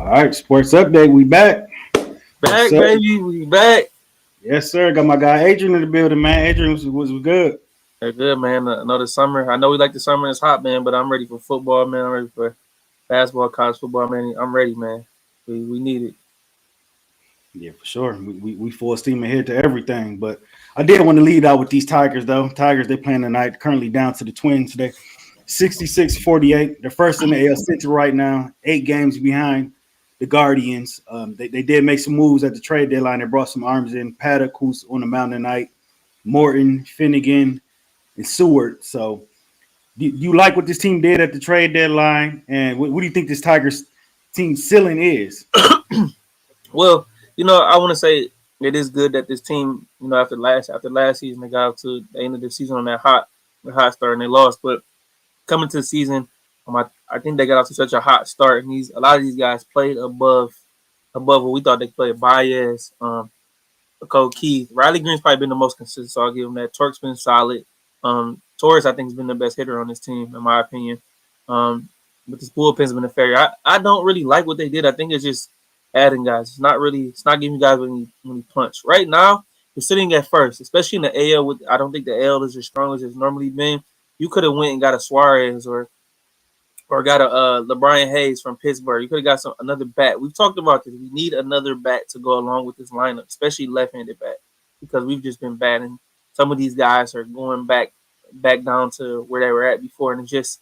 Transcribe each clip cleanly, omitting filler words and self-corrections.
All right, sports update. We back. Yes, Back, sir. baby, we back. Yes, sir. Got my guy Adrian in the building, man. Adrian was good. They're good, man. Another summer. I know we like the summer. It's hot, man, but I'm ready for football, man. I'm ready for basketball, college football, man. I'm ready, man. We need it. Yeah, for sure. We full steam ahead to everything. But I did want to lead out with these Tigers, though. Tigers, they playing tonight, currently down to the Twins today. 66-48. They're first in the AL Central right now, 8 games behind the Guardians. They did make some moves at the trade deadline. They brought some arms in. Paddock, who's on the mound tonight, Morton, Finnegan, and Seward. So you like what this team did at the trade deadline? And what do you think this Tigers team ceiling is? Well, I want to say it is good that this team, after last season, they got up to the end of the season on that hot start and they lost. But coming to the season, I think they got off to such a hot start, and a lot of these guys played above what we thought they played. Baez, Cole Keith, Riley Green's probably been the most consistent, so I'll give him that. Torque's been solid. Torres, I think, has been the best hitter on this team, in my opinion. But this bullpen's been a failure. I don't really like what they did. I think it's just adding guys. It's not giving guys when you punch. Right now, you're sitting at first, especially in the AL. I don't think the AL is as strong as it's normally been. You could have went and got a Suarez or got a LeBron Hayes from Pittsburgh. You could have got another bat. We've talked about this. We need another bat to go along with this lineup, especially left-handed bat, because we've just been bad, and some of these guys are going back down to where they were at before, and just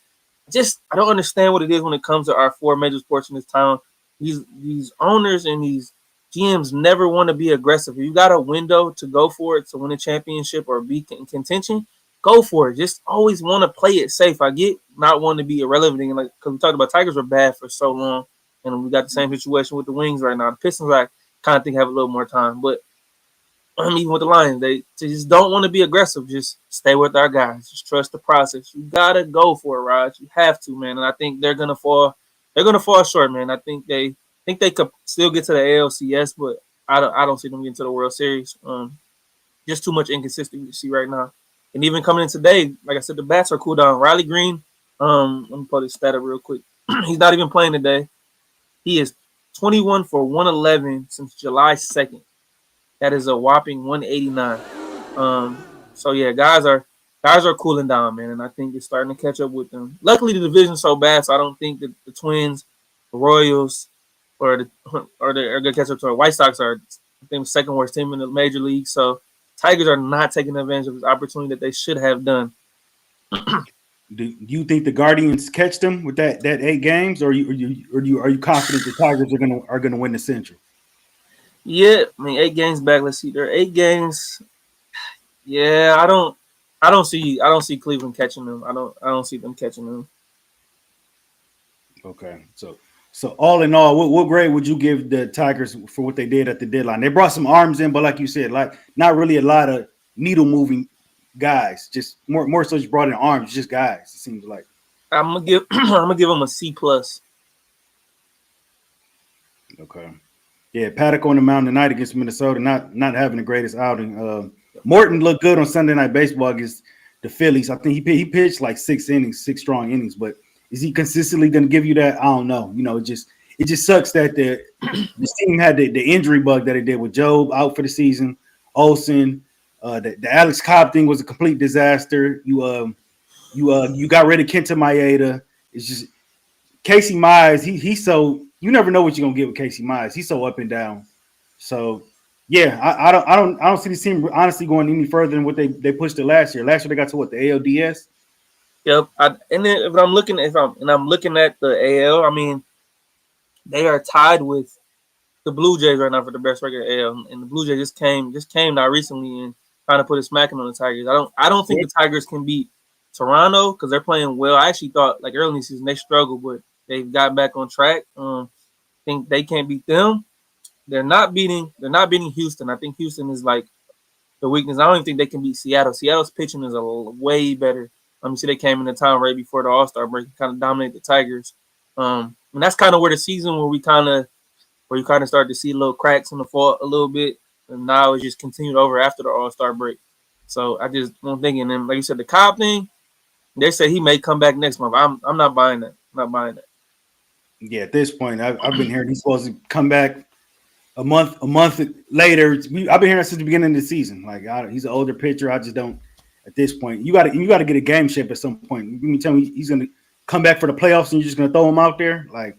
I don't understand what it is when it comes to our four major sports in this town. These owners and these GMs never want to be aggressive. If you got a window to go for it to win a championship or be in contention, go for it. Just always want to play it safe. I get not wanting to be irrelevant, because we talked about Tigers were bad for so long, and we got the same situation with the Wings right now. The Pistons, I kind of think have a little more time, but even with the Lions, they just don't want to be aggressive. Just stay with our guys. Just trust the process. You gotta go for it, Raaj. You have to, man. And I think they're gonna fall. They're gonna fall short, man. I think they could still get to the ALCS, but I don't see them getting to the World Series. Just too much inconsistency right now. And even coming in today, like I said, the bats are cool down. Riley Green, let me pull this stat up real quick. He's not even playing today. He is 21 for 111 since July 2nd. That is a whopping 189. So yeah, guys are cooling down, man, and I think it's starting to catch up with them. Luckily, the division's so bad, so I don't think that the Twins, the Royals, they're gonna catch up to our White Sox are, I think, the second worst team in the major league. So Tigers are not taking advantage of this opportunity that they should have done. Do you think the Guardians catch them with that 8 games, or are you confident the Tigers are gonna win the Central? Yeah, I mean 8 games back. Let's see, there are 8 games. Yeah, I don't see Cleveland catching them. I don't see them catching them. Okay, so all in all, what grade would you give the Tigers for what they did at the deadline? They brought some arms in, but like you said, like not really a lot of needle moving guys. Just more so just brought in arms, just guys. It seems like. I'm gonna give them a C+. Okay. Yeah, Paddock on the mound tonight against Minnesota, not having the greatest outing. Morton looked good on Sunday Night Baseball against the Phillies. I think he pitched like 6 strong innings, but is he consistently going to give you that? I don't know. It just sucks that the team had the injury bug that it did with Job out for the season. Olsen, the Alex Cobb thing was a complete disaster. You got rid of Kenta Maeda. It's just Casey Mize. He's so, you never know what you're gonna get with Casey Mize. He's so up and down. So yeah, I don't see this team honestly going any further than what they pushed it last year. Last year they got to what, the ALDS. Yep. And then I'm looking at the AL, I mean, they are tied with the Blue Jays right now for the best record in AL, and the Blue Jays just came out recently and trying to put a smacking on the Tigers. I don't think the Tigers can beat Toronto because they're playing well. I actually thought like early in the season they struggled, but they've got back on track. Think they can't beat them. They're not beating Houston. I think Houston is like the weakness. I don't even think they can beat Seattle. Seattle's pitching is way better. See, they came into town right before the All-Star break and kind of dominated the Tigers. And that's kind of where the season where you kind of start to see little cracks in the fall a little bit. And now it's just continued over after the All-Star break. So I just don't think, and then like you said, the Cobb thing, they say he may come back next month. I'm not buying that. I'm not buying that. Yeah, at this point, I've been hearing he's supposed to come back a month later. I've been hearing since the beginning of the season. Like he's an older pitcher. I just don't. At this point, you got to get a game shape at some point. You mean tell me he's going to come back for the playoffs and you're just going to throw him out there? Like,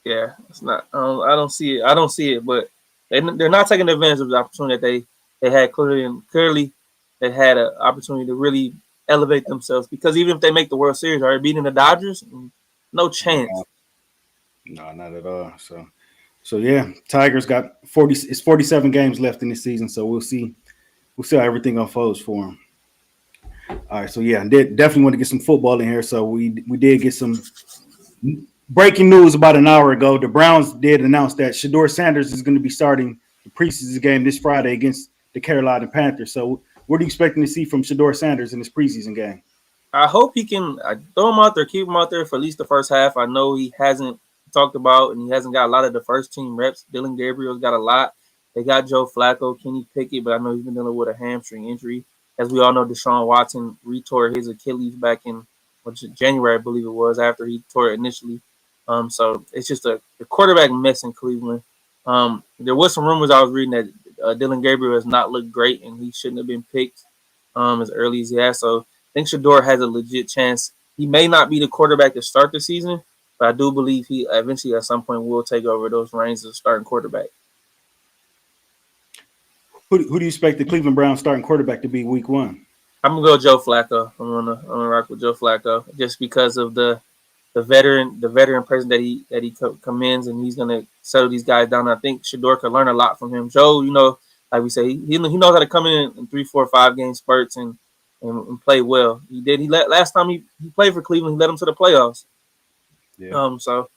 Yeah, it's not. I don't see it. I don't see it. But they're not taking advantage of the opportunity that they had clearly, and clearly they had an opportunity to really elevate themselves. Because even if they make the World Series, are they beating the Dodgers? No chance. no, not at all. So yeah, Tigers got 40. It's 47 games left in this season. So we'll see. We'll see how everything unfolds for them. All right. So yeah, definitely want to get some football in here. So we did get some breaking news about an hour ago. The Browns did announce that Shador Sanders is going to be starting the preseason game this Friday against the Carolina Panthers. So what are you expecting to see from Shador Sanders in this preseason game? I hope he can throw him out there, keep him out there for at least the first half. I know he hasn't talked about and he hasn't got a lot of the first team reps. Dylan Gabriel's got a lot. They got Joe Flacco, Kenny Pickett, but I know he's been dealing with a hamstring injury. As we all know, Deshaun Watson retore his Achilles back in January, I believe it was, after he tore it initially. So it's just a quarterback mess in Cleveland. There was some rumors I was reading that Dylan Gabriel has not looked great and he shouldn't have been picked as early as he has. So I think Shador has a legit chance. He may not be the quarterback to start the season, but I do believe he eventually at some point will take over those reins as starting quarterback. Who do you expect the Cleveland Browns starting quarterback to be week one? I'm gonna go Joe Flacco. I'm gonna rock with Joe Flacco just because of the veteran person that he commends, and he's gonna settle these guys down. I think Shador could learn a lot from him. Joe, like we say, he knows how to come in 3, 4, 5 game spurts and play well. He did. Last time he played for Cleveland, he led them to the playoffs. Yeah. So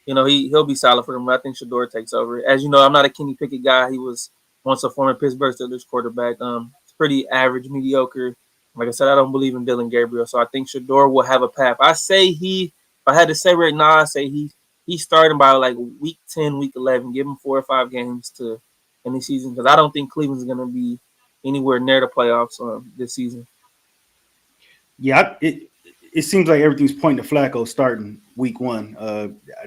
he'll be solid for them. But I think Shador takes over. As you know, I'm not a Kenny Pickett guy. He was once a former Pittsburgh Steelers quarterback. It's pretty average, mediocre. Like I said, I don't believe in Dylan Gabriel, so I think Shador will have a path. If I had to say right now, I say he's starting by like week 10, week 11. Give him 4 or 5 games to end the season because I don't think Cleveland's going to be anywhere near the playoffs this season. Yeah, it seems like everything's pointing to Flacco starting week one.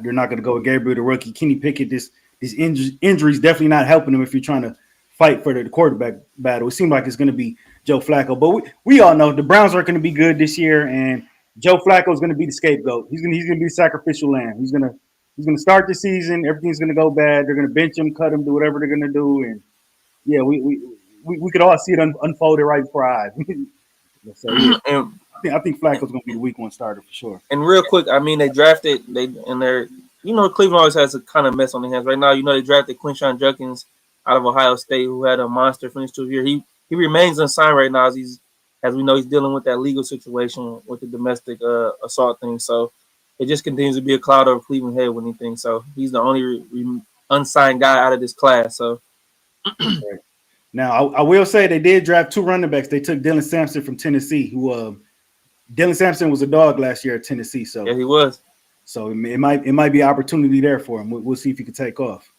They're not going to go with Gabriel, the rookie. Kenny Pickett, these injuries definitely not helping him if you're trying to fight for the quarterback battle. It seems like it's going to be Joe Flacco. But we all know the Browns aren't going to be good this year, and Joe Flacco is going to be the scapegoat. He's going to be the sacrificial lamb. He's going to start the season. Everything's going to go bad. They're going to bench him, cut him, do whatever they're going to do. And, yeah, we could all see it unfolded right before our eyes. So, yeah. I think Flacco's going to be the week one starter for sure. And real quick, I mean, Cleveland always has a kind of mess on their hands right now. They drafted Quinshon Judkins out of Ohio State, who had a monster finish to the year. He remains unsigned right now as we know he's dealing with that legal situation with the domestic assault thing. So it just continues to be a cloud over Cleveland head with anything. So he's the only unsigned guy out of this class. So. Right. Now I will say they did draft 2 running backs. They took Dylan Sampson from Tennessee, who. Dylan Sampson was a dog last year at Tennessee, so yeah, he was. So it might be an opportunity there for him. We'll see if he can take off.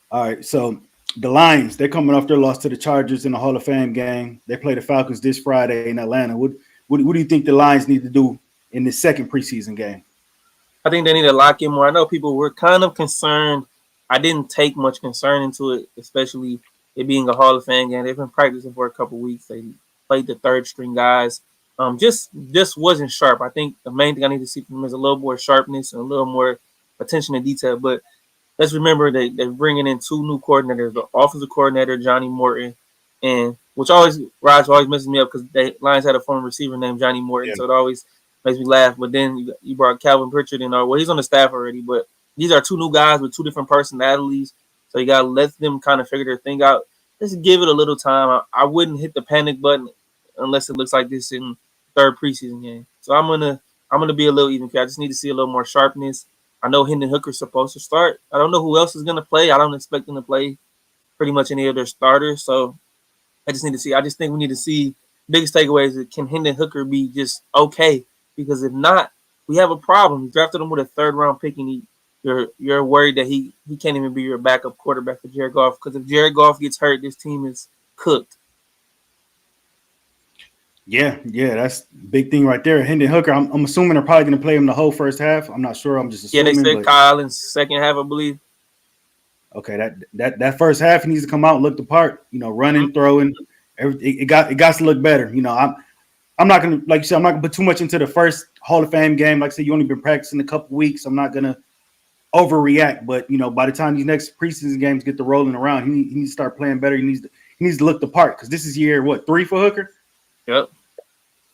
All right, so the Lions, they're coming off their loss to the Chargers in the Hall of Fame game. They play the Falcons this Friday in Atlanta. What do you think the Lions need to do in this second preseason game? I think they need to lock in more. I know people were kind of concerned. I didn't take much concern into it, especially it being a Hall of Fame game. They've been practicing for a couple weeks. They played the third string guys. Just wasn't sharp. I think the main thing I need to see from them is a little more sharpness and a little more attention to detail. But let's remember they're bringing in 2 new coordinators: the offensive coordinator Johnny Morton, and Raaj always messes me up because the Lions had a former receiver named Johnny Morton, so it always makes me laugh. But then you brought Calvin Pritchard in, he's on the staff already, but these are 2 new guys with 2 different personalities, so you gotta let them kind of figure their thing out. Just give it a little time. I wouldn't hit the panic button unless it looks like this in third preseason game. So I'm gonna be a little even. I just need to see a little more sharpness. I know Hendon Hooker's supposed to start. I don't know who else is gonna play. I don't expect them to play pretty much any of their starters. So I just need to see. I just think we need to see. Biggest takeaway is that can Hendon Hooker be just okay? Because if not, we have a problem. You drafted him with a 3rd round pick, and you're worried that he can't even be your backup quarterback for Jared Goff. Because if Jared Goff gets hurt, this team is cooked. Yeah, that's big thing right there. Hendon Hooker, I'm assuming they're probably going to play him the whole first half. I'm not sure. I'm just Yeah, they assuming, said but Kyle in second half, I believe. okay, that first half he needs to come out and look the part. Mhm. Running, throwing, everything. It got to look better. I'm not gonna, like you said, I'm not gonna put too much into the first Hall of Fame game. Like I said, you only been practicing a couple weeks. I'm not gonna overreact, but by the time these next preseason games get to rolling around, he needs to start playing better. He needs to look the part because this is year what 3 for Hooker. Yep.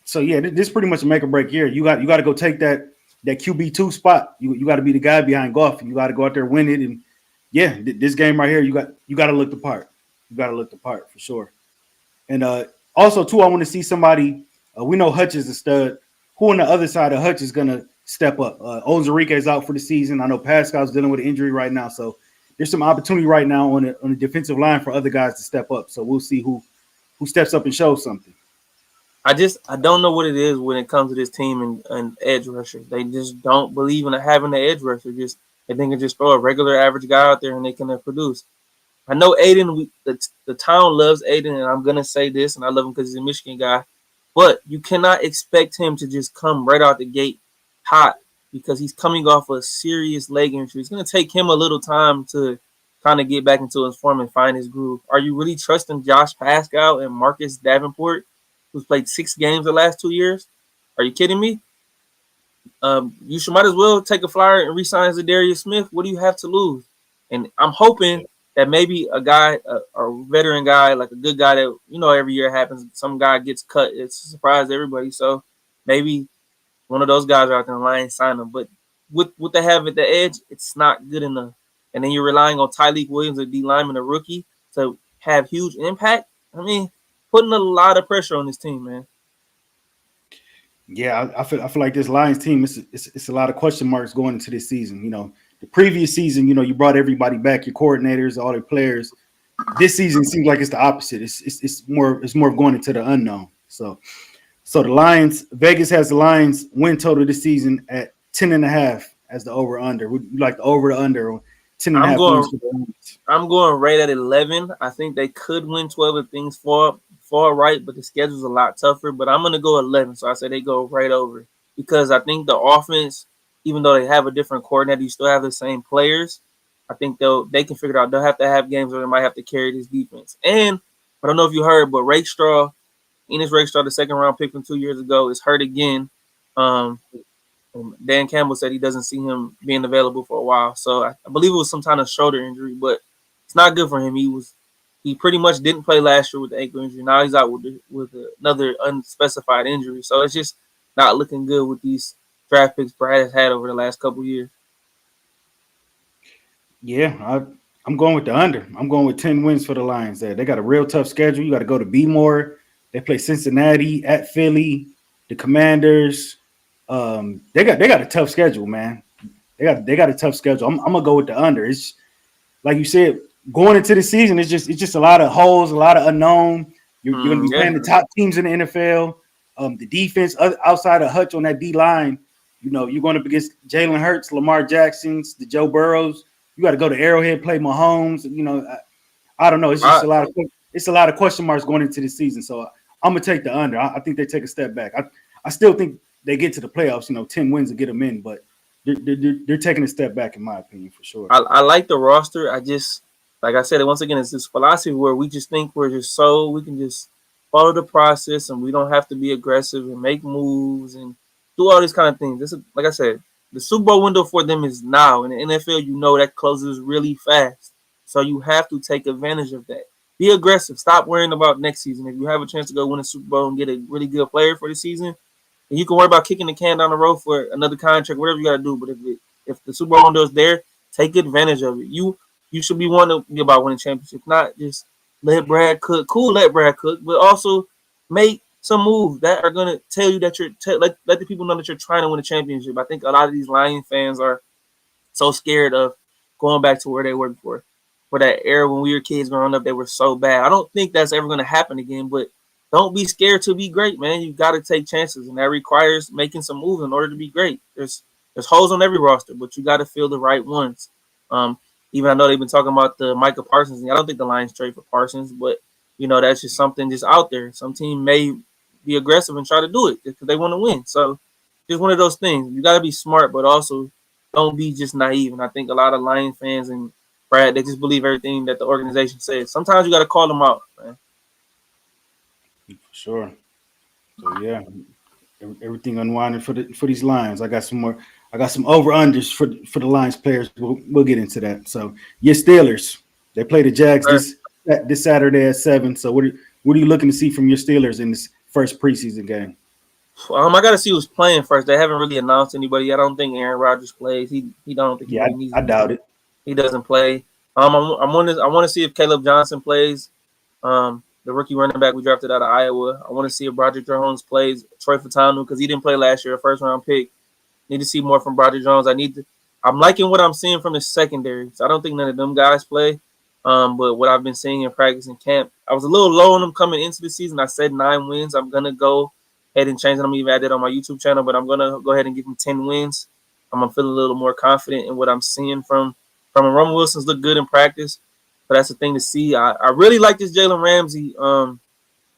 So yeah, this is pretty much a make or break year. You got to go take that QB2 spot. You got to be the guy behind Goff, and you got to go out there win it. And yeah, this game right here, you got to look the part. You got to look the part for sure. And also too, I want to see somebody. We know Hutch is a stud. Who on the other side of Hutch is gonna step up? Ozarika is out for the season. I know Pascal's dealing with an injury right now, so there's some opportunity right now on the defensive line for other guys to step up. So we'll see who steps up and shows something. I don't know what it is when it comes to this team and edge rushers. They just don't believe in having an edge rusher. Just they think just throw a regular average guy out there and they can produce. I know Aiden. The town loves Aiden, and I'm gonna say this, and I love him because he's a Michigan guy. But you cannot expect him to just come right out the gate hot because he's coming off a serious leg injury. It's gonna take him a little time to kind of get back into his form and find his groove. Are you really trusting Josh Pascal and Marcus Davenport, who's played 6 games the last 2 years? Are you kidding me? You should might as well take a flyer and re-sign Zadarius Smith. What do you have to lose? And I'm hoping that maybe a guy, a veteran guy, like a good guy that every year happens. Some guy gets cut. It's a surprise to everybody. So maybe one of those guys are out there in line sign them. But with what they have at the edge, it's not good enough. And then you're relying on Tyleek Williams, a D lineman, a rookie, to have huge impact. I mean, putting a lot of pressure on this team, man. Yeah, I feel like this Lions team, it's a lot of question marks going into this season. The previous season, you brought everybody back, your coordinators, all their players. This season seems like it's the opposite. It's more of going into the unknown. So the Lions, Vegas has the Lions win total this season at 10.5 as the over under. Would you like the over the under or 10 and a I'm half going wins for the Lions? I'm going right at 11. I think they could win 12 if things fall right, but the schedule's a lot tougher. But I'm going to go 11, so I say they go right over because I think the offense, even though they have a different coordinator, you still have the same players. I think they can figure it out. They'll have to have games where they might have to carry this defense. And I don't know if you heard, but Enos Rakestraw, the second round pick from 2 years ago, is hurt again. Um, Dan Campbell said he doesn't see him being available for a while. So I believe it was some kind of shoulder injury, but it's not good for him. He pretty much didn't play last year with the ankle injury. Now he's out with another unspecified injury. So it's just not looking good with these draft picks Brad has had over the last couple years. Yeah, I'm going with the under. I'm going with 10 wins for the Lions. There, they got a real tough schedule. You got to go to Bmore. They play Cincinnati at Philly, the Commanders. They got a tough schedule, man. They got a tough schedule. I'm gonna go with the under. It's like you said, going into the season, it's just a lot of holes, a lot of unknown. You're gonna be Yeah, playing the top teams in the NFL. The defense outside of Hutch on that D line, you're going up against Jalen Hurts, Lamar Jacksons, the Joe Burrows. You got to go to Arrowhead, play Mahomes. I don't know. It's just I, a lot of question marks going into the season. So I'm gonna take the under. I think they take a step back. I still think they get to the playoffs. 10 wins to get them in, but they're taking a step back in my opinion for sure. I like the roster. I just, like I said, once again, it's this philosophy where we just think we can just follow the process and we don't have to be aggressive and make moves and do all these kind of things. This is, like I said, the Super Bowl window for them is now. In the NFL, that closes really fast. So you have to take advantage of that. Be aggressive. Stop worrying about next season. If you have a chance to go win a Super Bowl and get a really good player for the season, and you can worry about kicking the can down the road for another contract, whatever you got to do. But if the Super Bowl window is there, take advantage of it. You should be wanting to be about winning championships, not just let Brad cook. Cool, let Brad cook, but also make some moves that are gonna tell you that let the people know that you're trying to win a championship. I think a lot of these Lion fans are so scared of going back to where they were before. For that era when we were kids growing up, they were so bad. I don't think that's ever going to happen again, but don't be scared to be great, man. You got to take chances, and that requires making some moves in order to be great. There's holes on every roster, but you got to fill the right ones. Um, Even I know they've been talking about the Micah Parsons. I don't think the Lions trade for Parsons, but that's just something just out there. Some team may be aggressive and try to do it because they want to win. So just one of those things. You got to be smart, but also don't be just naive. And I think a lot of Lions fans and Brad, they just believe everything that the organization says. Sometimes you got to call them out, man. For sure. So yeah, everything unwinding for these Lions. I got some more. I got some over unders for the Lions players. We'll get into that. So your Steelers, they play the Jags this Saturday at 7. So what are you looking to see from your Steelers in this first preseason game? I got to see who's playing first. They haven't really announced anybody. I don't think Aaron Rodgers plays. He don't think he Yeah, really needs. I doubt it. He doesn't play. I want to see if Caleb Johnson plays. The rookie running back we drafted out of Iowa. I want to see if Broderick Jones plays. Troy Fatanu because he didn't play last year, a first round pick. Need to see more from Broderick Jones. I'm liking what I'm seeing from the secondary. So I don't think none of them guys play. But what I've been seeing in practice and camp, I was a little low on them coming into the season. I said 9 wins. I'm gonna go ahead and change it. I'm even add that on my YouTube channel, but I'm gonna go ahead and give them 10 wins. I'm gonna feel a little more confident in what I'm seeing from him. Roman Wilson's look good in practice, but that's the thing to see. I really like this Jalen Ramsey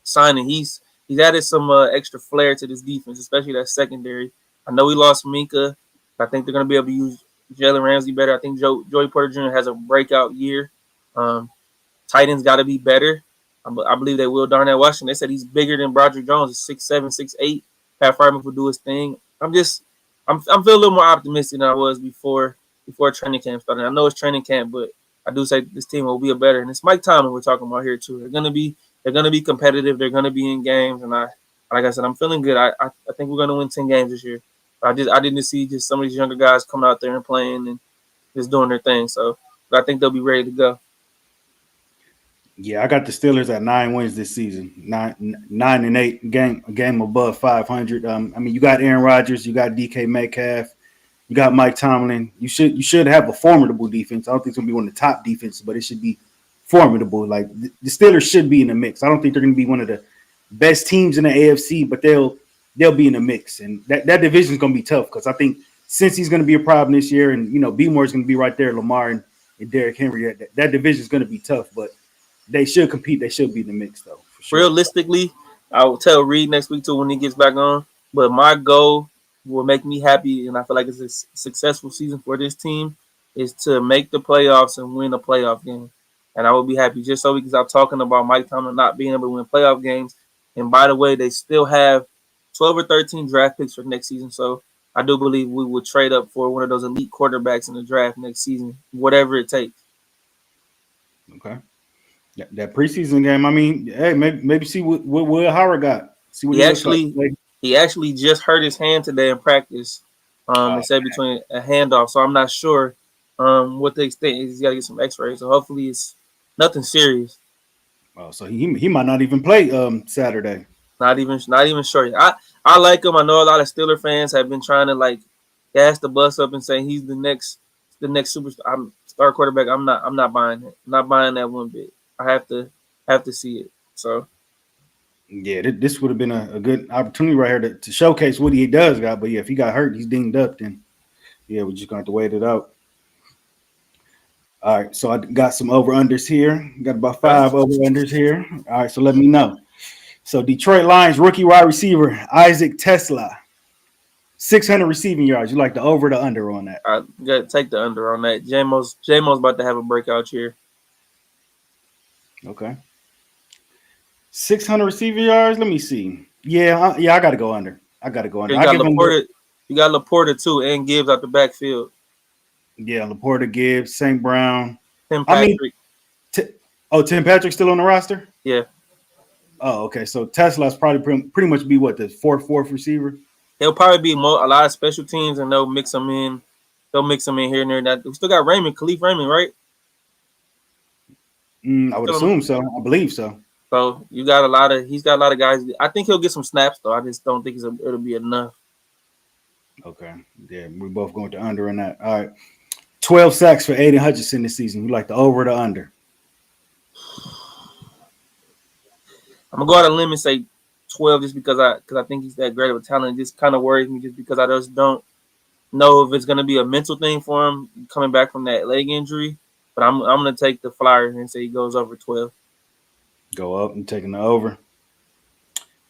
signing. He's added some extra flair to this defense, especially that secondary. I know we lost Minka. I think they're gonna be able to use Jalen Ramsey better. I think Joey Porter Jr. has a breakout year. Tight ends got to be better. I believe they will. Darnell Washington, they said he's bigger than Broderick Jones. 6'7", 6'8". Pat Fryman will do his thing. I'm feeling a little more optimistic than I was before training camp started. I know it's training camp, but I do say this team will be a better. And it's Mike Tomlin we're talking about here too. They're gonna be competitive. They're gonna be in games. And like I said, I'm feeling good. I think we're gonna win 10 games this year. I didn't see just some of these younger guys coming out there and playing and just doing their thing. So I think they'll be ready to go. Yeah, I got the Steelers at 9 wins this season, 9-8, game above 500. I mean, you got Aaron Rodgers, you got DK Metcalf, you got Mike Tomlin. You should have a formidable defense. I don't think it's gonna be one of the top defenses, but it should be formidable. Like the Steelers should be in the mix. I don't think they're gonna be one of the best teams in the AFC, but they'll be in the mix, and that division is gonna be tough because I think since he's gonna be a problem this year, and B-Moore's gonna be right there, Lamar and Derrick Henry. That division is gonna be tough, but they should compete. They should be in the mix, though. For sure. Realistically, I will tell Reed next week too when he gets back on. But my goal will make me happy, and I feel like it's a successful season for this team, is to make the playoffs and win a playoff game. And I will be happy just so we can stop talking about Mike Tomlin not being able to win playoff games. And by the way, they still have 12 or 13 draft picks for next season. So I do believe we will trade up for one of those elite quarterbacks in the draft next season, whatever it takes. Okay. That preseason game, I mean, hey, maybe see what Will Howard got. See what he actually just hurt his hand today in practice. They said between a handoff, so I'm not sure what the extent is. He's got to get some X-rays, so hopefully it's nothing serious. Oh, so he might not even play Saturday. Not even sure. I like him. I know a lot of Steeler fans have been trying to like gas the bus up and say he's the next superstar, star quarterback. I'm not buying it. I'm not buying that one bit. I have to see it. So yeah, this would have been a good opportunity right here to showcase what he does got. But yeah, if he got hurt, he's dinged up, then yeah, we're just gonna have to wait it out. All right, so I got some over unders here. Got about 5 over unders here. All right, so let me know. So Detroit Lions rookie wide receiver Isaac Tesla, 600 receiving yards. You like the over the under on that? I got to take the under on that. J-Mo's about to have a breakout year. Okay. 600 receiving yards. Let me see. Yeah, I got to go under. You got Laporta too, and Gibbs out the backfield. Yeah, Laporta, Gibbs, St. Brown. Tim Patrick. Tim Patrick's still on the roster? Yeah. Oh, okay. So Tesla's probably pretty much be what, the fourth receiver? He'll probably be a lot of special teams, and they'll mix them in. They'll mix them in here and there. That we still got Khalif Raymond, right? I would assume so. I believe so. So he's got a lot of guys. I think he'll get some snaps though. I just don't think it'll be enough. Okay. Yeah, we're both going to under on that. All right. 12 sacks for Aiden Hutchinson this season. You like the over or the under? I'm gonna go out on a limb and say 12 just because I think he's that great of a talent. It just kind of worries me just because I just don't know if it's gonna be a mental thing for him coming back from that leg injury. But I'm gonna take the Flyers and say he goes over 12. Go up and taking the over.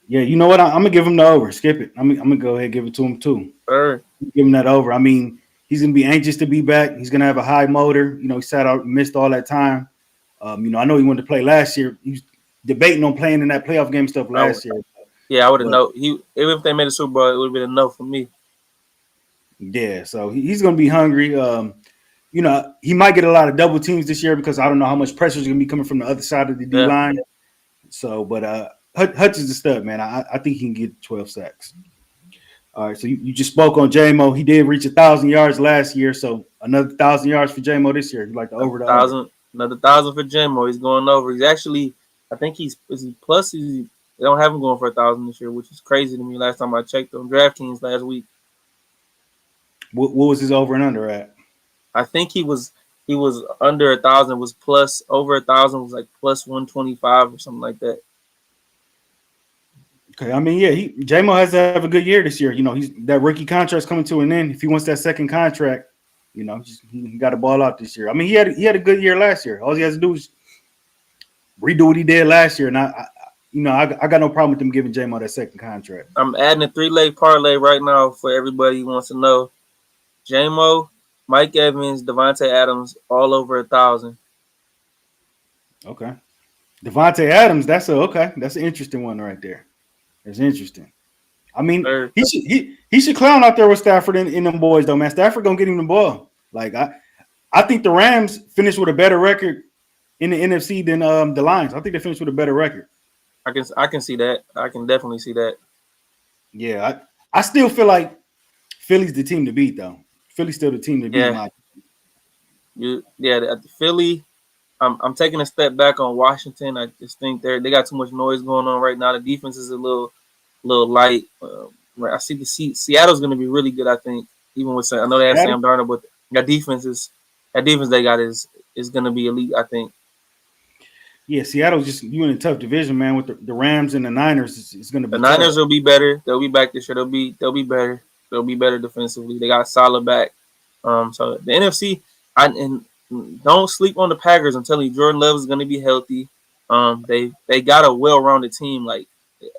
Yeah, you know what? I'm gonna give him the over. Skip it. I'm gonna go ahead and give it to him too. Sure. Give him that over. I mean, he's gonna be anxious to be back. He's gonna have a high motor. You know, he sat out, missed all that time. You know, I know he wanted to play last year. He was debating on playing in that playoff game stuff I would, last year. yeah, I would have But known. Even if they made a Super Bowl, it would have been enough for me. yeah, so he's gonna be hungry. You know, he might get a lot of double teams this year because I don't know how much pressure is gonna be coming from the other side of the D Yeah. line. So, but Hutch is a stud, man. I think he can get 12 sacks. All right, so you just spoke on J-Mo. He did reach 1,000 yards last year, so another 1,000 yards for J-Mo this year. You like the over the under? Another 1,000 for Jimbo. He's going over. He's actually, I think they don't have him going for 1,000 this year, which is crazy to me. Last time I checked on DraftKings last week, What was his over and under at? I think he was under 1,000. Was plus over 1,000 was like plus 125 or something like that. Okay, I mean, yeah, J-Mo has to have a good year this year. You know, he's that rookie contract's coming to an end. If he wants that second contract, you know, he got to ball out this year. I mean, he had a good year last year. All he has to do is redo what he did last year, and I got no problem with them giving J-Mo that second contract. I'm adding a 3-leg parlay right now for everybody who wants to know. J-Mo, Mike Evans, Devontae Adams, all over 1,000. Okay, Devontae Adams, that's an interesting one right there. That's interesting. I mean, he should clown out there with Stafford in them boys though, man. Stafford gonna get him the ball. Like I think the Rams finished with a better record in the NFC than the Lions. I think they finished with a better record. I can see that. I can definitely see that. Yeah, I still feel like Philly's the team to beat though. Philly's still the team to beat. The Philly. I'm taking a step back on Washington. I just think they got too much noise going on right now. The defense is a little light. I see Seattle's going to be really good. I think even with I know they have Sam Darnold, but that defense they got is going to be elite. I think. Yeah, Seattle's just you in a tough division, man. With the Rams and the Niners, it's going to be. The Niners will be better. They'll be back this year. They'll be better. They'll be better defensively. They got a solid back. So the NFC, don't sleep on the Packers. I'm telling you, Jordan Love is going to be healthy. They got a well-rounded team, like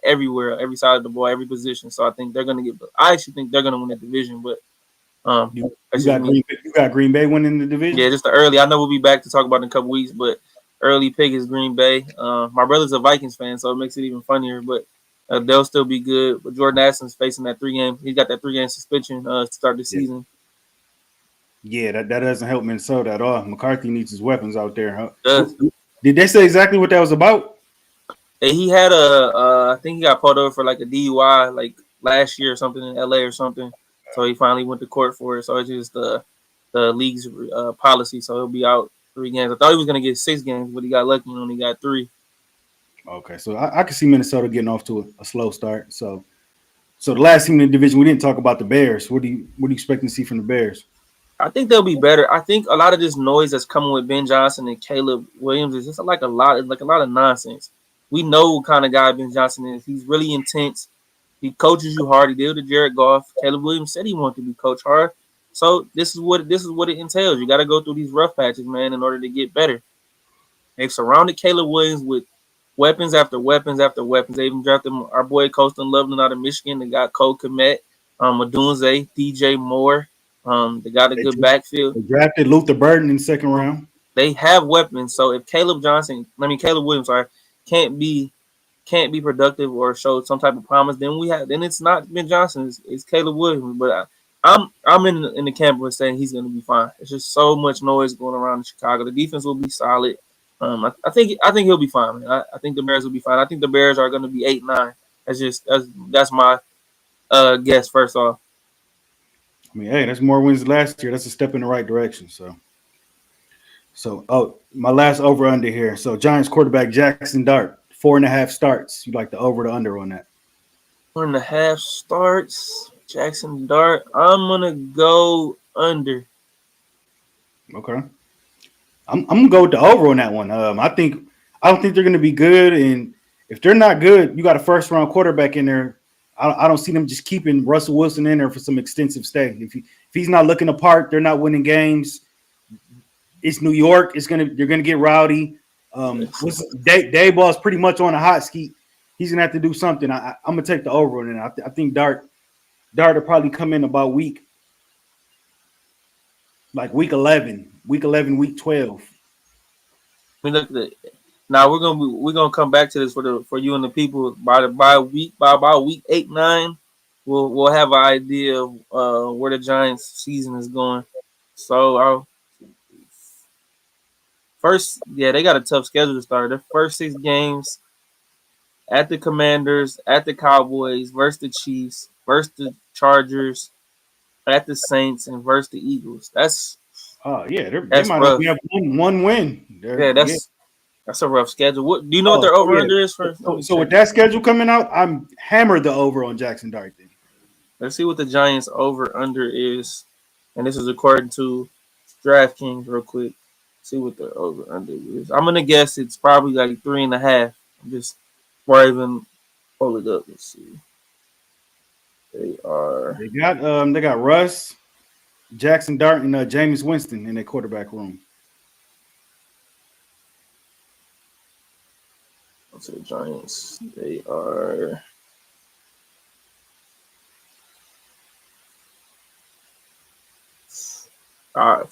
everywhere, every side of the ball, every position. So I think they're going to I actually think they're going to win the division. But you got Green Bay winning the division. Yeah, just the early. I know we'll be back to talk about it in a couple weeks, but early pick is Green Bay. My brother's a Vikings fan, so it makes it even funnier. But they'll still be good. But Jordan Addison's facing that 3-game. He got that 3-game suspension to start the season. Yeah, that doesn't help Minnesota at all. McCarthy needs his weapons out there. Huh? Did they say exactly what that was about? He had I think he got pulled over for like a DUI like last year or something in LA or something. So he finally went to court for it. So it's just the league's policy. So he'll be out 3 games. I thought he was going to get 6 games, but he got lucky and only got 3. Okay, so I can see Minnesota getting off to a slow start. So the last team in the division, we didn't talk about the Bears. What do you expecting to see from the Bears? I think they'll be better. I think a lot of this noise that's coming with Ben Johnson and Caleb Williams is just like a lot of nonsense. We know what kind of guy Ben Johnson is. He's really intense. He coaches you hard. He did with Jared Goff. Caleb Williams said he wanted to be coached hard. So this is what it entails. You got to go through these rough patches, man, in order to get better. They've surrounded Caleb Williams with weapons after weapons after weapons. They even drafted our boy Colston Loveland out of Michigan. They got Cole Kmet, Adunze, DJ Moore. They got a good backfield. They drafted Luther Burden in the 2nd round. They have weapons. So if Caleb Williams, can't be productive or show some type of promise, then it's not Ben Johnson. It's Caleb Williams. But I'm in the camp with saying he's going to be fine. It's just so much noise going around in Chicago. The defense will be solid. I think he'll be fine, man. I think the Bears will be fine. I think the Bears are going to be 8-9. That's my guess. First off. I mean, hey, that's more wins than last year. That's a step in the right direction. So my last over under here. So Giants quarterback Jackson Dart, 4.5 starts. You like the over the under on that? 4.5 starts. Jackson Dart. I'm gonna go under. Okay. I'm gonna go with the over on that one. I don't think they're gonna be good, and if they're not good, you got a 1st-round quarterback in there. I don't see them just keeping Russell Wilson in there for some extensive stay. If he's not looking the part, they're not winning games. It's New York. They're gonna get rowdy. Dayball's pretty much on a hot seat. he's gonna have to do something. I'm gonna take the over on it. I think Dart will probably come in about week 11, week 12. I mean, look at it. Now we're gonna come back to this for you and the people by about week 8-9. We'll have an idea of where the Giants season is going. So first, yeah, they got a tough schedule to start. Their first 6 games at the Commanders, at the Cowboys, versus the Chiefs, versus the Chargers, at the Saints, and versus the Eagles. Oh yeah, they That's might only rough. have one win. Yeah, Yeah. that's a rough schedule. What do you know what Oh, their so over yeah. under is for? Let me So check. with that schedule coming out, I'm hammered the over on Jackson Dart. Then. Let's see what the Giants over under is, and this is according to DraftKings. Real quick, see what the over under is. I'm gonna guess it's probably like 3.5. I'm just before I even pull it up. Let's see. They are. They got Russ, Jackson Dart, and Jameis Winston in their quarterback room. What's the Giants? They are. Uh,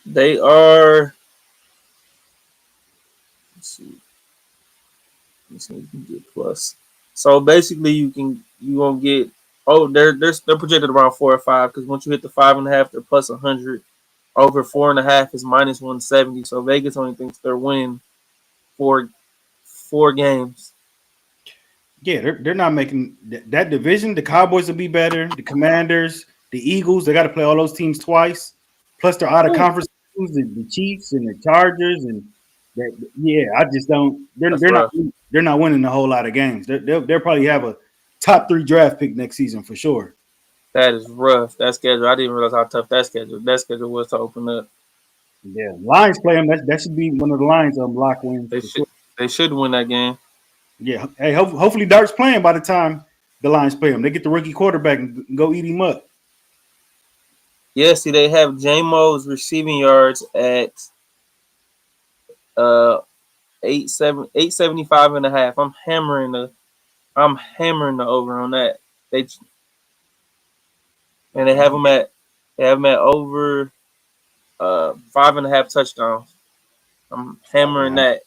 they are. Let's see. Let's see if you can get plus. So basically, you gonna get. Oh, they're projected around 4 or 5 because once you hit the 5.5, they're plus 100. Over 4.5 is minus 170. So Vegas only thinks they're winning four games. Yeah, they're not making that division. The Cowboys will be better. The Commanders, the Eagles, they got to play all those teams twice. Plus, they're out of Ooh, conference. The Chiefs and the Chargers, and yeah, I just don't. that's They're not rough. they're not winning a whole lot of games. They'll probably have a top 3 draft pick next season for sure. That is rough. That schedule. I didn't realize how tough that schedule was to open up. Yeah, Lions play them. That should be one of the Lions block wins They for sure. should they should win that game. Yeah, hey, hopefully Dart's playing by the time the Lions play him. They get the rookie quarterback and go eat him up. Yeah, see, they have J-Mo's receiving yards at uh 875.5. I'm hammering the over on that. They and Okay. they have them at over 5.5 touchdowns. I'm Five and a hammering half. that.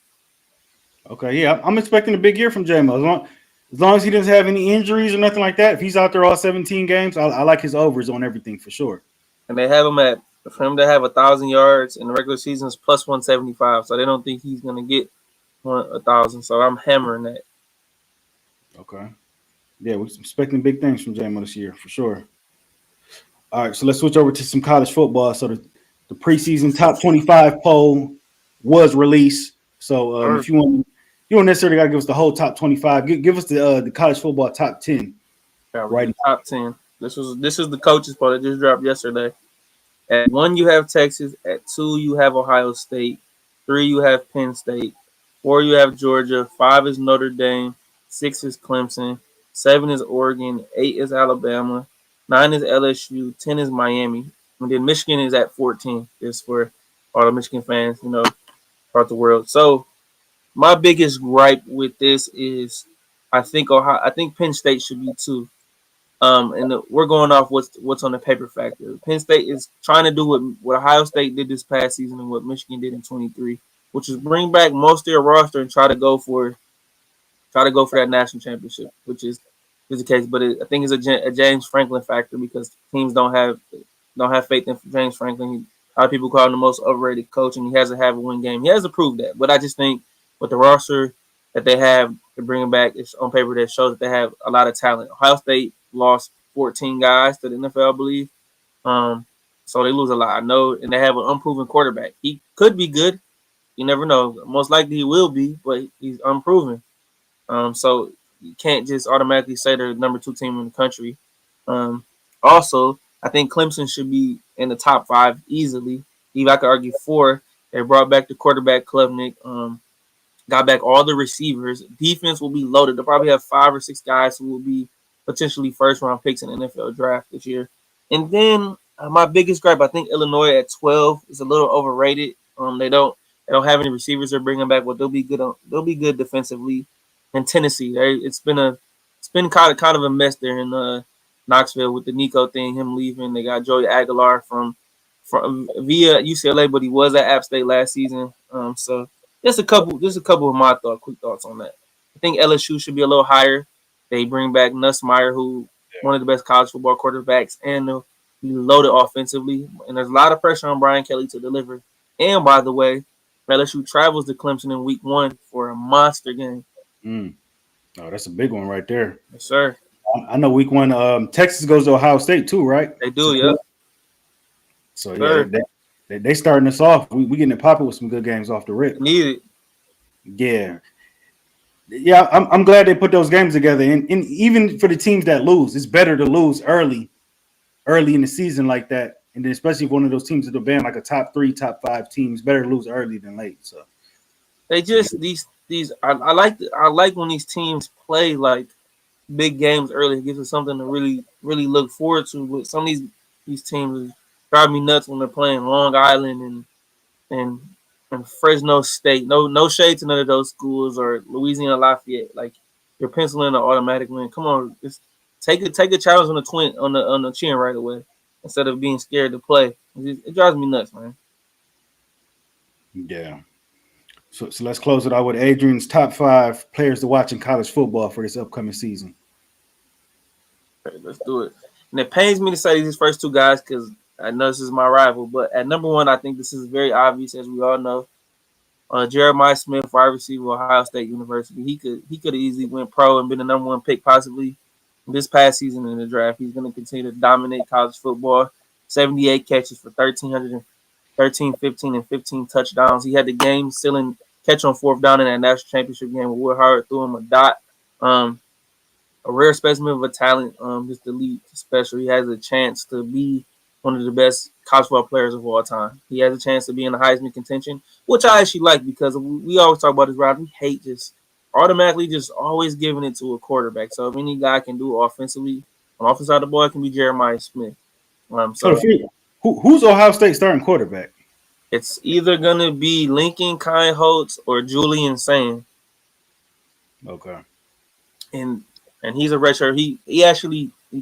Okay, yeah, I'm expecting a big year from JMO. As long as he doesn't have any injuries or nothing like that, if he's out there all 17 games, I like his overs on everything for sure. And they have him at for him to have 1,000 yards in the regular season is plus 175. So they don't think he's gonna get 1,000. So I'm hammering that. Okay. Yeah, we're expecting big things from JMO this year for sure. All right, so let's switch over to some college football. So the preseason top 25 poll was released. So Or if you don't necessarily got to give us the whole top 25. Give us the college football top 10 right. top 10. This is the coaches poll that just dropped yesterday. At 1, you have Texas. At 2, you have Ohio State. 3, you have Penn State. 4, you have Georgia. 5 is Notre Dame. 6 is Clemson. 7 is Oregon. 8 is Alabama. 9 is LSU. 10 is Miami. And then Michigan is at 14. Just for all the Michigan fans, throughout the world. So my biggest gripe with this is I think Penn State should be 2. We're going off what's on the paper factor. Penn State is trying to do what Ohio State did this past season and what Michigan did in 23, which is bring back most of their roster and try to go for that national championship, which is the case. But I think it's a James Franklin factor because teams don't have faith in James Franklin. A lot of people call him the most overrated coach, and he hasn't had a win game. He hasn't proved that, but I just think with the roster that they have to bring him back, it's on paper that shows that they have a lot of talent. Ohio State lost 14 guys to the NFL, I believe. So they lose a lot. I know, and they have an unproven quarterback. He could be good. You never know. Most likely he will be, but he's unproven. So you can't just automatically say they're the number 2 team in the country. Also, I think Clemson should be in the top 5 easily. Even I could argue 4. They brought back the quarterback Klubnik. Got back all the receivers. Defense will be loaded. They'll probably have 5 or 6 guys who will be potentially first-round picks in the NFL draft this year. And then my biggest gripe, I think Illinois at 12 is a little overrated. They don't have any receivers they're bringing back, but they'll be good. They'll be good defensively. and Tennessee. It's been kind of a mess there in Knoxville with the Nico thing, him leaving. They got Joey Aguilar from via UCLA, but he was at App State last season. So just a couple of my quick thoughts on that. I think LSU should be a little higher. They bring back Nussmeier, who one of the best college football quarterbacks, and he loaded offensively. And there's a lot of pressure on Brian Kelly to deliver. And by the way, LSU travels to Clemson in week 1 for a monster game. Mm. Oh, that's a big one right there. Yes, sir. I know week 1, Texas goes to Ohio State too, right? They do, yep. So Sure. they starting us off. We getting it popping with some good games off the rip. Need it. Yeah. I'm glad they put those games together. And even for the teams that lose, it's better to lose early in the season like that. And then especially if one of those teams that have been like a top 3, top 5 teams, better to lose early than late. So They just these I like when these teams play like big games early. It gives us something to really look forward to. But some of these teams drive me nuts when they're playing Long Island and and Fresno State. No shade to none of those schools or Louisiana Lafayette. Like you're penciling an automatic win. Come on, just take a challenge on the chin right away instead of being scared to play. It drives me nuts, man. yeah. So let's close it out with Adrian's top 5 players to watch in college football for this upcoming season. Okay, let's do it. And it pains me to say these first two guys because I know this is my rival. But at number 1, I think this is very obvious, as we all know. Jeremiah Smith, wide receiver, Ohio State University. He could have easily went pro and been the number 1 pick possibly this past season in the draft. He's going to continue to dominate college football. 78 catches for 1,313, 15, and 15 touchdowns. He had the game-sealing catch on 4th down in that national championship game where Will Howard threw him a dot. A rare specimen of a talent, just elite special. He has a chance to be one of the best college football players of all time. He has a chance to be in the Heisman contention, which I actually like because we always talk about this, Rod. We hate just automatically just always giving it to a quarterback. So if any guy can do offensively, on offense side of the ball, it can be Jeremiah Smith. So Who's Ohio State starting quarterback? it's either gonna be Lincoln Kineholtz or Julian Sand. Okay. and he's a redshirt. He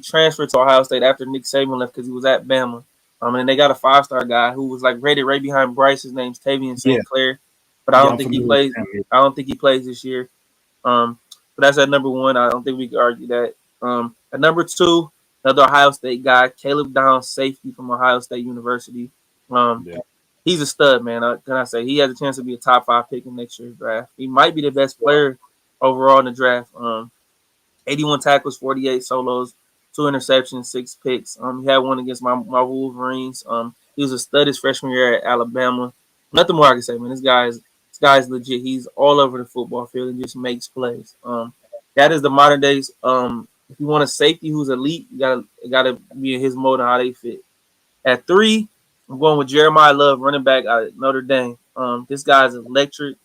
transferred to Ohio State after Nick Saban left because he was at Bama. And they got a 5-star guy who was like rated right behind Bryce. His name's Tavian St. Clair, but I don't think he plays. I don't think he plays this year. But that's at number 1. I don't think we can argue that. At number 2, another Ohio State guy, Caleb Downs, safety from Ohio State University. He's a stud, man. Can I say he has a chance to be a top 5 pick in next year's draft? He might be the best player overall in the draft. 81 tackles, 48 solos, 2 interceptions, 6 picks. He had one against my Wolverines. He was a stud his freshman year at Alabama. Nothing more I can say, man. This guy's legit. He's all over the football field and just makes plays. That is the modern days. If you want a safety who's elite, you gotta be in his mode and how they fit. At 3, I'm going with Jeremiah Love, running back out of Notre Dame. This guy's electric.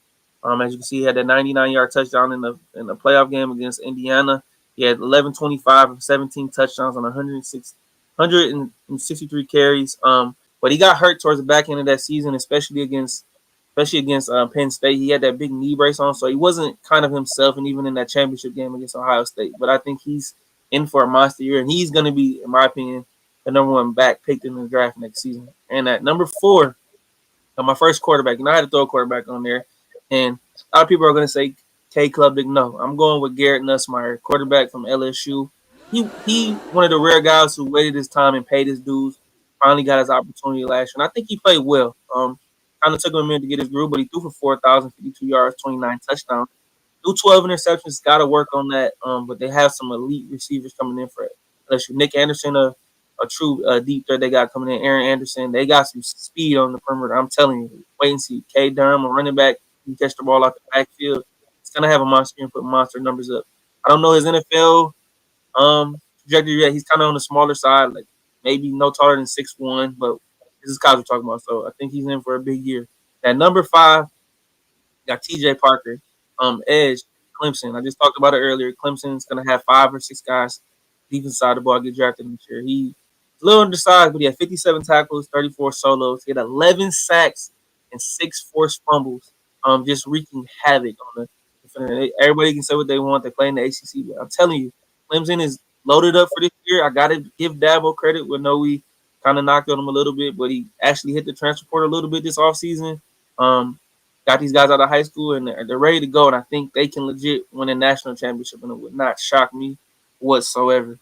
As you can see, he had that 99-yard touchdown in the playoff game against Indiana. He had 11-25 and 17 touchdowns on 163 carries. But he got hurt towards the back end of that season, especially against Penn State. He had that big knee brace on, so he wasn't kind of himself, and even in that championship game against Ohio State. But I think he's in for a monster year, and he's going to be, in my opinion, the number 1 back picked in the draft next season. And at number 4, my first quarterback, I had to throw a quarterback on there, and a lot of people are going to say K Klubnik. No, I'm going with Garrett Nussmeier, quarterback from LSU. He one of the rare guys who waited his time and paid his dues. Finally got his opportunity last year, and I think he played well. Kind of took him a minute to get his groove, but he threw for 4,052 yards, 29 touchdowns. Threw 12 interceptions. Got to work on that. But they have some elite receivers coming in for LSU. Nick Anderson, a true deep threat they got coming in. Aaron Anderson, they got some speed on the perimeter. I'm telling you, wait and see. K Durham, a running back, he catch the ball out the backfield. He's gonna have a monster and put monster numbers up. I don't know his NFL trajectory yet. He's kind of on the smaller side, like maybe no taller than 6'1", but this is college we're talking about, so I think he's in for a big year. At number 5, got TJ Parker, edge, Clemson. I just talked about it earlier. Clemson's gonna have 5 or 6 guys defensive side of the ball get drafted this year. He's a little undersized, but he had 57 tackles, 34 solos. He had 11 sacks and 6 forced fumbles, just wreaking havoc on the Everybody can say what they want. They play in the ACC, but I'm telling you, Clemson is loaded up for this year. I gotta give Dabo credit. We know we kind of knocked on him a little bit, but he actually hit the transfer portal a little bit this offseason. Got these guys out of high school and they're ready to go. And I think they can legit win a national championship, and it would not shock me whatsoever.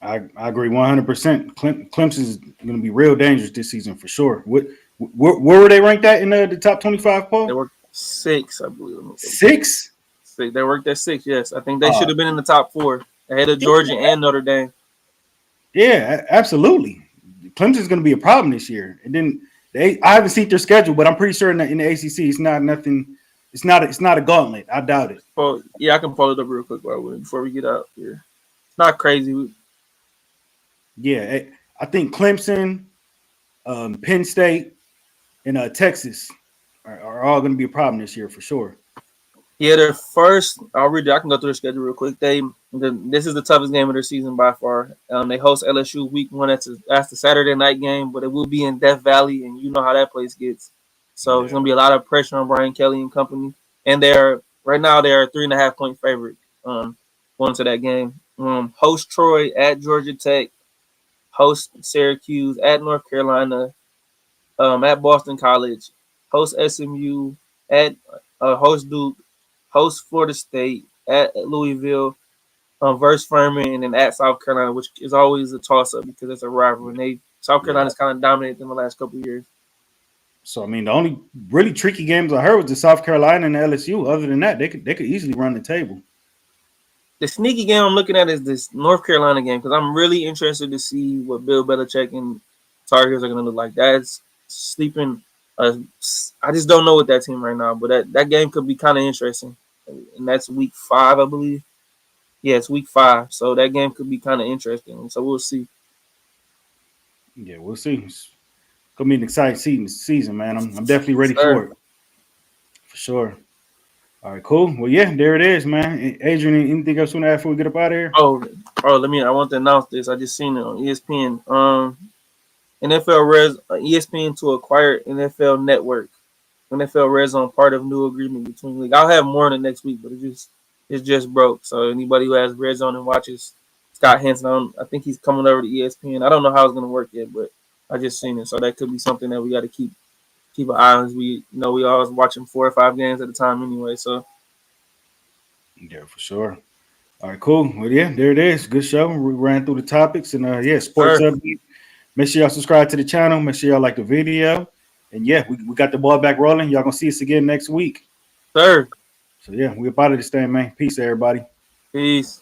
I agree 100%. Clemson is going to be real dangerous this season for sure. Where were they ranked at in the top 25 poll? They were 6, I believe. 6? They worked at 6. Yes, I think they should have been in the top 4 ahead of Georgia and Notre Dame. Yeah, absolutely. Clemson's going to be a problem this year. And then I haven't seen their schedule, but I'm pretty sure in the ACC it's not nothing. It's not a gauntlet. I doubt it. Well, yeah, I can pull it up real quick before we get out here. It's not crazy. Yeah, I think Clemson, Penn State, and Texas are all going to be a problem this year for sure. Yeah, their first. I can go through the schedule real quick. This is the toughest game of their season by far. They host LSU week 1. That's the Saturday night game, but it will be in Death Valley, and you know how that place gets. So It's going to be a lot of pressure on Brian Kelly and company. And right now they are a 3.5-point favorite going to that game. Host Troy at Georgia Tech, host Syracuse at North Carolina, at Boston College, host SMU, at host Duke, host Florida State, at Louisville, versus Furman, and then at South Carolina, which is always a toss-up because it's a rival. And South Carolina's kind of dominated in the last couple of years. So I mean, the only really tricky games I heard was the South Carolina and the LSU. Other than that, they could easily run the table. The sneaky game I'm looking at is this North Carolina game because I'm really interested to see what Bill Belichick and Tar Heels are going to look like. That's sleeping. I just don't know with that team right now, but that game could be kind of interesting. And that's week 5, I believe. Yeah, it's week 5. So that game could be kind of interesting. So we'll see. Yeah, we'll see. It's going to be an exciting season, man. I'm definitely ready for it. For sure. All right, cool. Well, yeah, there it is, man. Adrian, anything else you want to add before we get up out of here? I want to announce this. I just seen it on ESPN. ESPN to acquire NFL Network. NFL Red Zone, part of new agreement between league. I'll have more on it next week, but it's just broke. So anybody who has Red Zone and watches Scott Hansen, I think he's coming over to ESPN. I don't know how it's going to work yet, but I just seen it. So that could be something that we got to keep an eye on. We always watching 4 or 5 games at a time anyway. So yeah, for sure. All right, cool. Well, yeah, there it is. Good show. We ran through the topics and sports update. Make sure y'all subscribe to the channel. Make sure y'all like the video. And yeah, we got the ball back rolling. Y'all gonna see us again next week. Sir. So yeah, we're about to this thing, man. Peace, everybody. Peace.